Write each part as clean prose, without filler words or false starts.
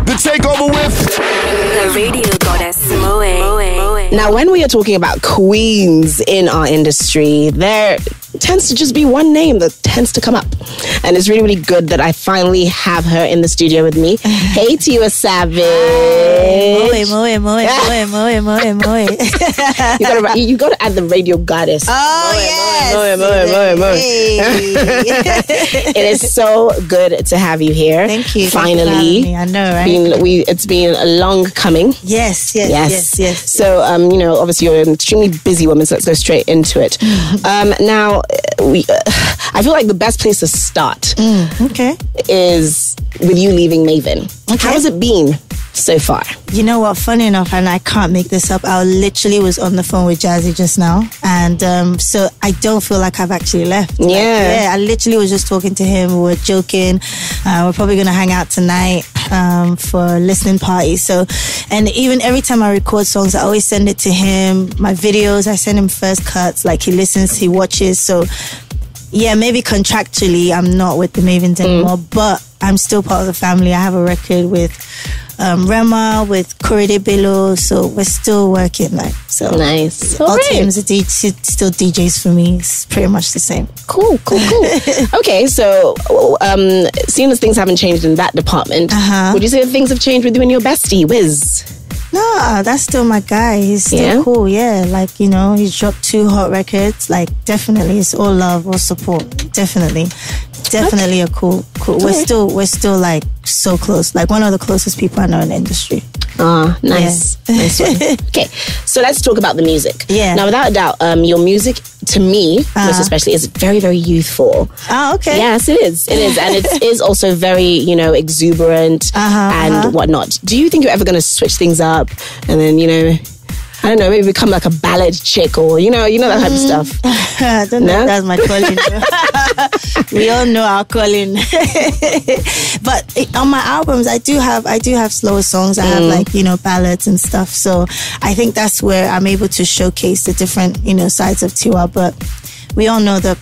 The takeover with the radio goddess Moet. Now, when we are talking about queens in our industry, there tends to just be one name that tends to come up. And it's really, really good that I finally have her in the studio with me. Hey, Tiwa Savage. You got to add the radio goddess. Oh, yes. It is so good to have you here. Thank you. Finally. Thank you for having me. I know, right? It's been a long coming. Yes. So, obviously you're an extremely busy woman, so let's go straight into it. Now, I feel like the best place to start is with you leaving Maven. Okay. How has it been so far? You know what, funny enough, and I can't make this up, I literally was on the phone with Jazzy just now, and so I don't feel like I've actually left. I literally was just talking to him, we were joking, we're probably going to hang out tonight for a listening party. So, and even every time I record songs, I always send it to him. My videos, I send him first cuts, like he listens, he watches. So yeah, maybe contractually I'm not with the Mavens anymore, but I'm still part of the family. I have a record with Rema, with Korede Bello, so we're still working. So nice. All teams are still DJs for me. It's pretty much the same. Cool. Okay, so seeing as things haven't changed in that department, would you say that things have changed with you and your bestie, Wiz? No, that's still my guy. He's still cool. Yeah, he's dropped 2 hot records. Definitely, it's all love, all support. Definitely a cool. Okay. We're still so close. One of the closest people I know in the industry. Nice. Yeah. Nice one. Okay, so let's talk about the music. Yeah. Now, without a doubt, your music, to me, most especially, is very, very youthful. Oh, okay. Yes, it is. And it is also very, exuberant and whatnot. Do you think you're ever going to switch things up and then, I don't know, maybe become like a ballad chick or, that type of stuff? I don't know if that's my calling. We all know our calling. But on my albums, I do have slower songs. I have ballads and stuff. So I think that's where I'm able to showcase the different, sides of Tiwa. But we all know that,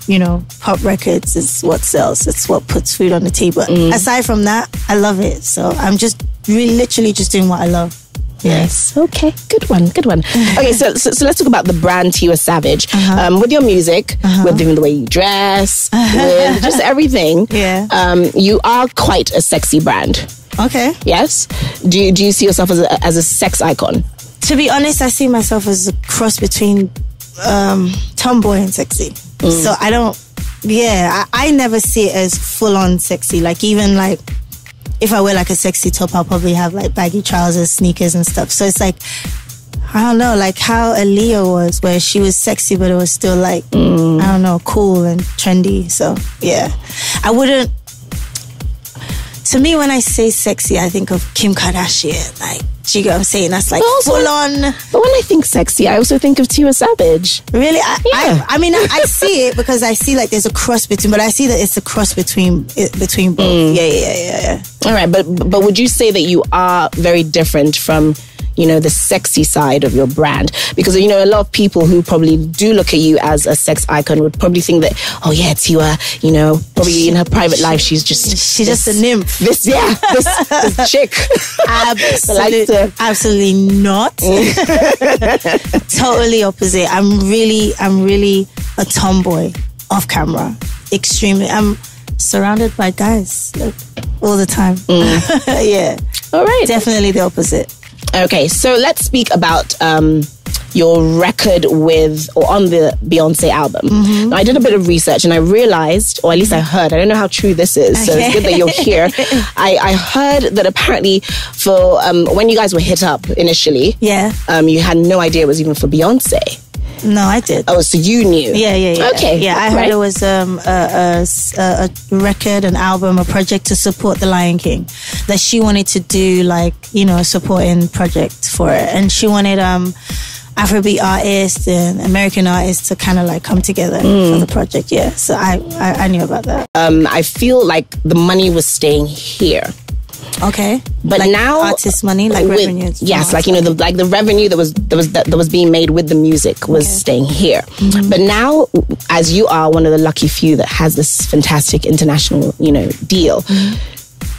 pop records is what sells. It's what puts food on the table. Aside from that, I love it. So I'm just literally just doing what I love. Yes. Okay. Good one. Okay, so let's talk about the brand Tiwa Savage. With your music, with even the way you dress, with just everything. Yeah. You are quite a sexy brand. Okay. Yes. Do you see yourself as a sex icon? To be honest, I see myself as a cross between tomboy and sexy. So I don't. Yeah, I never see it as full on sexy. Even if I wear a sexy top, I'll probably have baggy trousers, sneakers and stuff. So it's I don't know, how Aaliyah was, where she was sexy, but it was still I don't know, cool and trendy. So yeah, I wouldn't. To me, when I say sexy, I think of Kim Kardashian. Do you get what I'm saying? That's full on. But when I think sexy, I also think of Tiwa Savage. Really? I see it because I see there's a cross between, but I see that it's a cross between both. Yeah. All right, but would you say that you are very different from, the sexy side of your brand? Because, a lot of people who probably do look at you as a sex icon would probably think that, oh yeah, Tiwa, probably in her private life, she's just a nymph. This chick. Absolutely not. Totally opposite. I'm really a tomboy off camera. Extremely. I'm surrounded by guys all the time. Yeah. All right. Definitely the opposite. Okay, so let's speak about your record on the Beyonce album. Now, I did a bit of research and I realized, or at least I heard, I don't know how true this is, so it's good that you're here. I heard that apparently for when you guys were hit up initially, you had no idea it was even for Beyonce. No, I did. Oh, so you knew? Yeah. Okay. Yeah, I heard it was a record, an album, a project to support The Lion King. That she wanted to do a supporting project for it. And she wanted Afrobeat artists and American artists to kind of come together for the project. Yeah, so I knew about that. I feel like the money was staying here. Okay, but now artist money, revenue. Yes, the revenue that was being made with the music was staying here. But now, as you are one of the lucky few that has this fantastic international, deal,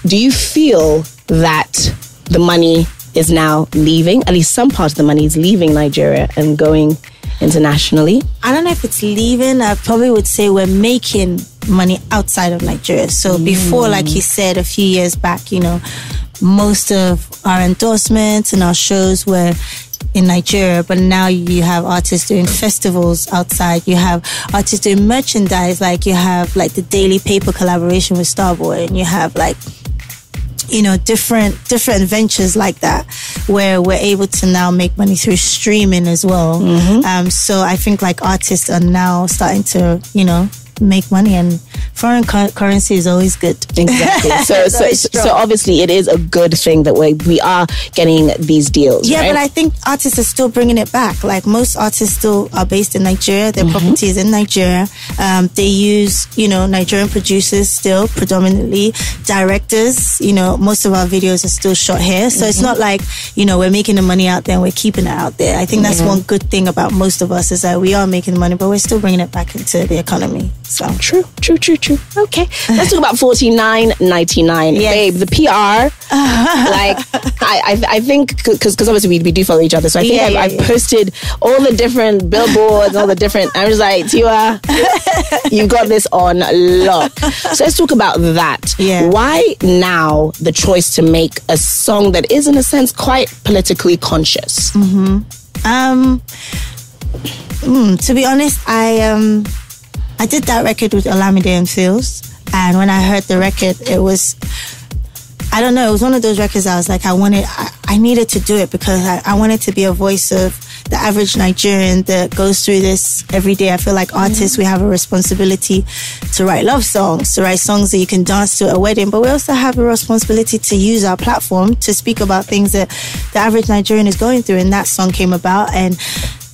do you feel that the money is now leaving, at least some part of the money is leaving Nigeria and going internationally? I don't know if it's leaving. I probably would say we're making money outside of Nigeria. So before, like he said a few years back, you know, most of our endorsements and our shows were in Nigeria, but now you have artists doing festivals outside. You have artists doing merchandise, like you have like the Daily Paper collaboration with Starboy, and you have like, you know, different ventures like that, where we're able to now make money through streaming as well. So I think like artists are now starting to, you know, make money, and foreign currency is always good. Exactly. So obviously it is a good thing that we are getting these deals. Yeah, right? but I think artists are still bringing it back. Like most artists still are based in Nigeria. Their property is in Nigeria. They use, you know, Nigerian producers still predominantly, directors. You know, most of our videos are still shot here. So it's not like, you know, we're making the money out there and we're keeping it out there. I think that's one good thing about most of us, is that we are making money, but we're still bringing it back into the economy. So True. Okay, let's talk about 49.99. Yes. Babe, the PR. Like, I think because obviously we do follow each other, so I think I've posted all the different billboards, all the different. I'm just like, Tiwa, you got this on lock. So let's talk about that. Yeah. Why now the choice to make a song that is, in a sense, quite politically conscious? To be honest, I did that record with Olamide and Fields, and when I heard the record, it was, I don't know, it was one of those records I was like, I needed to do it, because I wanted to be a voice of the average Nigerian that goes through this every day. I feel like artists, we have a responsibility to write love songs, to write songs that you can dance to at a wedding, but we also have a responsibility to use our platform to speak about things that the average Nigerian is going through, and that song came about, and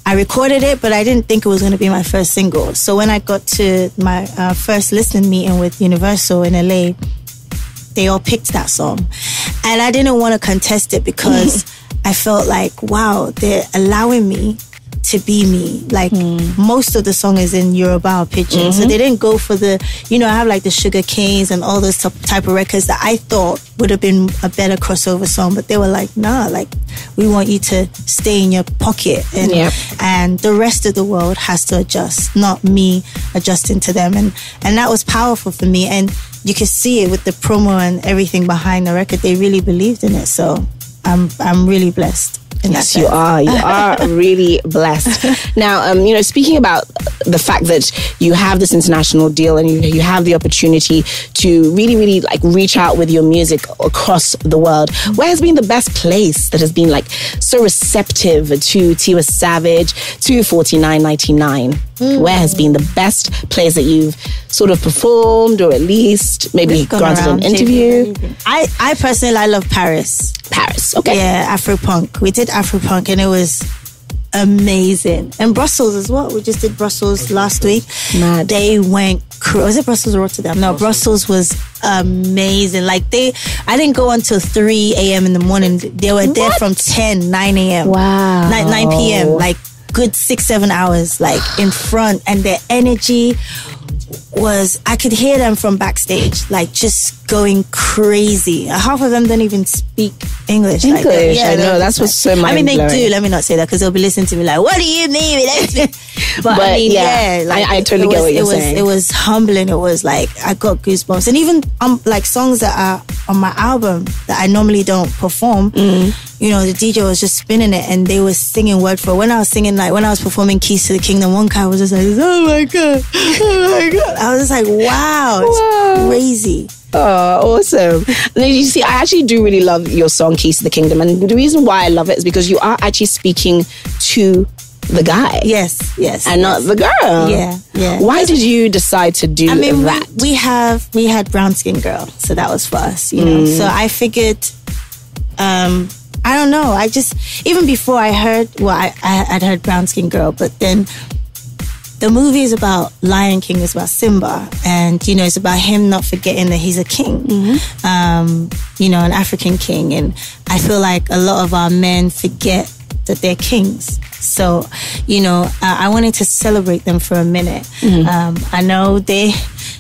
I recorded it, but I didn't think it was going to be my first single. So when I got to my first listening meeting with Universal in LA, they all picked that song. And I didn't want to contest it, because I felt like, wow, they're allowing me to be me. Like, most of the song is in Yoruba or Pidgin. So they didn't go for the, you know, I have like the Sugar Canes and all those type of records that I thought would have been a better crossover song. But they were like, nah, like, we want you to stay in your pocket. And the rest of the world has to adjust, not me adjusting to them. And that was powerful for me. And you could see it with the promo and everything behind the record. They really believed in it. So I'm really blessed. Yes, you are. You are really blessed. Now, you know, speaking about the fact that you have this international deal and you have the opportunity to really, really like reach out with your music across the world, where has been the best place that has been like so receptive to Tiwa Savage, to 49.99? Where has been the best place that you've sort of performed, or at least maybe granted an interview? I personally, I love Paris. Paris, okay. Yeah, Afropunk. We did Afropunk and it was amazing. And Brussels as well. We just did Brussels last week. Mad. They went, was it Brussels or Rotterdam? No, Brussels was amazing. Like I didn't go until 3 a.m. in the morning. They were there from 9 a.m. Wow. 9 p.m. Like good 6-7 hours, like in front. And their energy was, I could hear them from backstage, like just going crazy. Half of them don't even speak English. I know, that's what's so mind-blowing. I mean, they do, let me not say that, because they'll be listening to me like, what do you mean? But I mean, like, I totally get what you're saying. It was humbling. It was like, I got goosebumps. And even like songs that are on my album that I normally don't perform, you know, the DJ was just spinning it and they were singing word for word. When I was singing, like when I was performing Keys to the Kingdom, one guy was just like, oh my God. I was just like, wow, it's crazy. Oh, awesome. And you see, I actually do really love your song Keys to the Kingdom, and the reason why I love it is because you are actually speaking to the guy. Yes. And not the girl. Yeah. Why did you decide to do that? We had brown skin girl, so that was for us, you know. So I figured, I don't know, I just, even before I heard, I'd heard brown skin girl, but then the movie is about Lion King, it's about Simba, and you know, it's about him not forgetting that he's a king, you know, an African king. And I feel like a lot of our men forget that they're kings. So, you know, I wanted to celebrate them for a minute. I know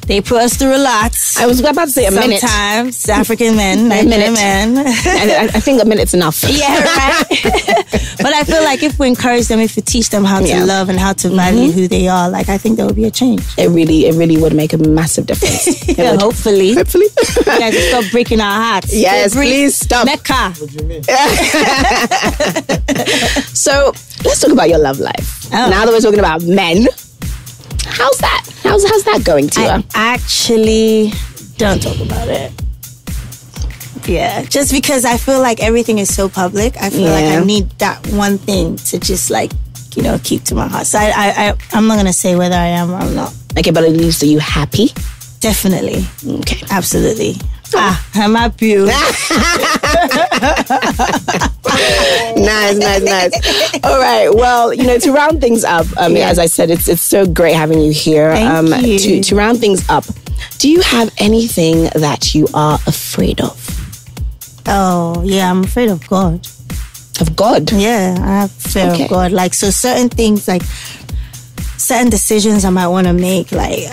They put us through a lot. I was about to say a minute. Sometimes African men, Nigerian men. I think a minute's enough. Yeah, right. But I feel like if we encourage them, if we teach them how to love and how to value who they are, like I think there will be a change. It really would make a massive difference. Yeah, hopefully. You guys stop breaking our hearts. Yes, please stop. Mecca. What do you mean? So let's talk about your love life. Oh. Now that we're talking about men, how's that? How's that going, Tiwa? I actually don't talk about it. Yeah, just because I feel like everything is so public. I feel like I need that one thing to just like, you know, keep to my heart. So I'm not gonna say whether I am or I'm not. Okay, but at least are you happy? Definitely. Okay. Absolutely. I'm happy. Nice. All right. Well, you know, to round things up, as I said, it's so great having you here. Thank you. To round things up, do you have anything that you are afraid of? Oh, yeah, I'm afraid of God. Of God? Yeah, I have fear of God. Like, so certain things, like certain decisions I might want to make, like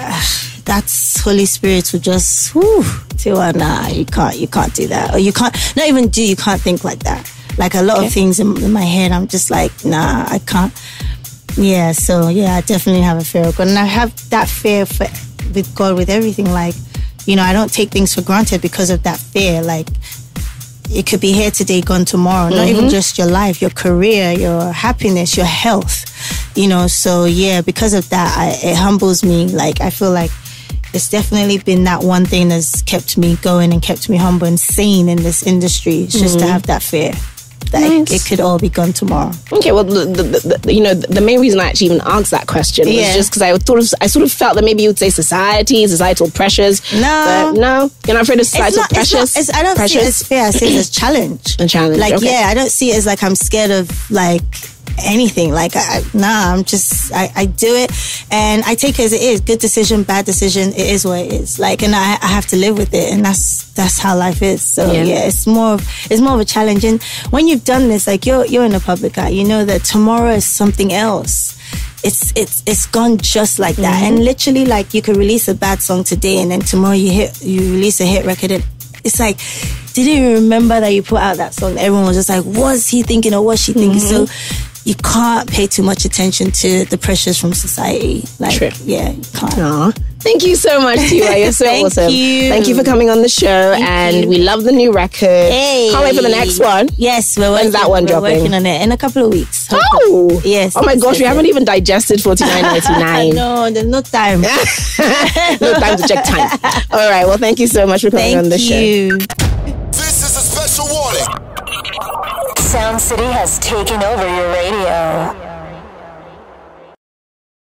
that's Holy Spirit will just, Tiwa, nah, you can't do that. Or you can't think like that. Like a lot of things in my head, I'm just like, nah, I can't. Yeah, so yeah, I definitely have a fear of God. And I have that fear with God with everything. Like, you know, I don't take things for granted because of that fear. Like, it could be here today, gone tomorrow. Not even just your life, your career, your happiness, your health. You know, so yeah, because of that, it humbles me. Like, I feel like it's definitely been that one thing that's kept me going and kept me humble and sane in this industry. It's just to have that fear that it could all be gone tomorrow. Okay, well, the main reason I actually even answered that question was just because I sort of felt that maybe you would say societal pressures. No. But no, you're not afraid of societal pressures? I don't see it as fear. I see it as challenge. A challenge, Like, okay. I don't see it as like I'm scared of like anything. Like, I'm just, I do it and I take it as it is. Good decision, bad decision, it is what it is. Like, and I have to live with it, and that's how life is. So yeah, it's more of a challenge. And when you've done this, like you're in the public eye, you know that tomorrow is something else. It's gone just like that. And literally, like, you could release a bad song today and then tomorrow you release a hit record, and it's like, didn't you remember that you put out that song? Everyone was just like, what's he thinking or what's she thinking? So you can't pay too much attention to the pressures from society. Like, True. Yeah, you can't. Aww. Thank you so much, Tiwa. You're so awesome. you. Thank you for coming on the show. We love the new record. Hey. Can't wait for the next one. Yes, When's that one dropping? We're working on it in a couple of weeks. Oh! Yes. Oh my gosh, we haven't even digested $49.99. No, there's no time. No time to check time. All right, well, thank you so much for coming on the show. Thank you. This is a special warning. Sound City has taken over your radio.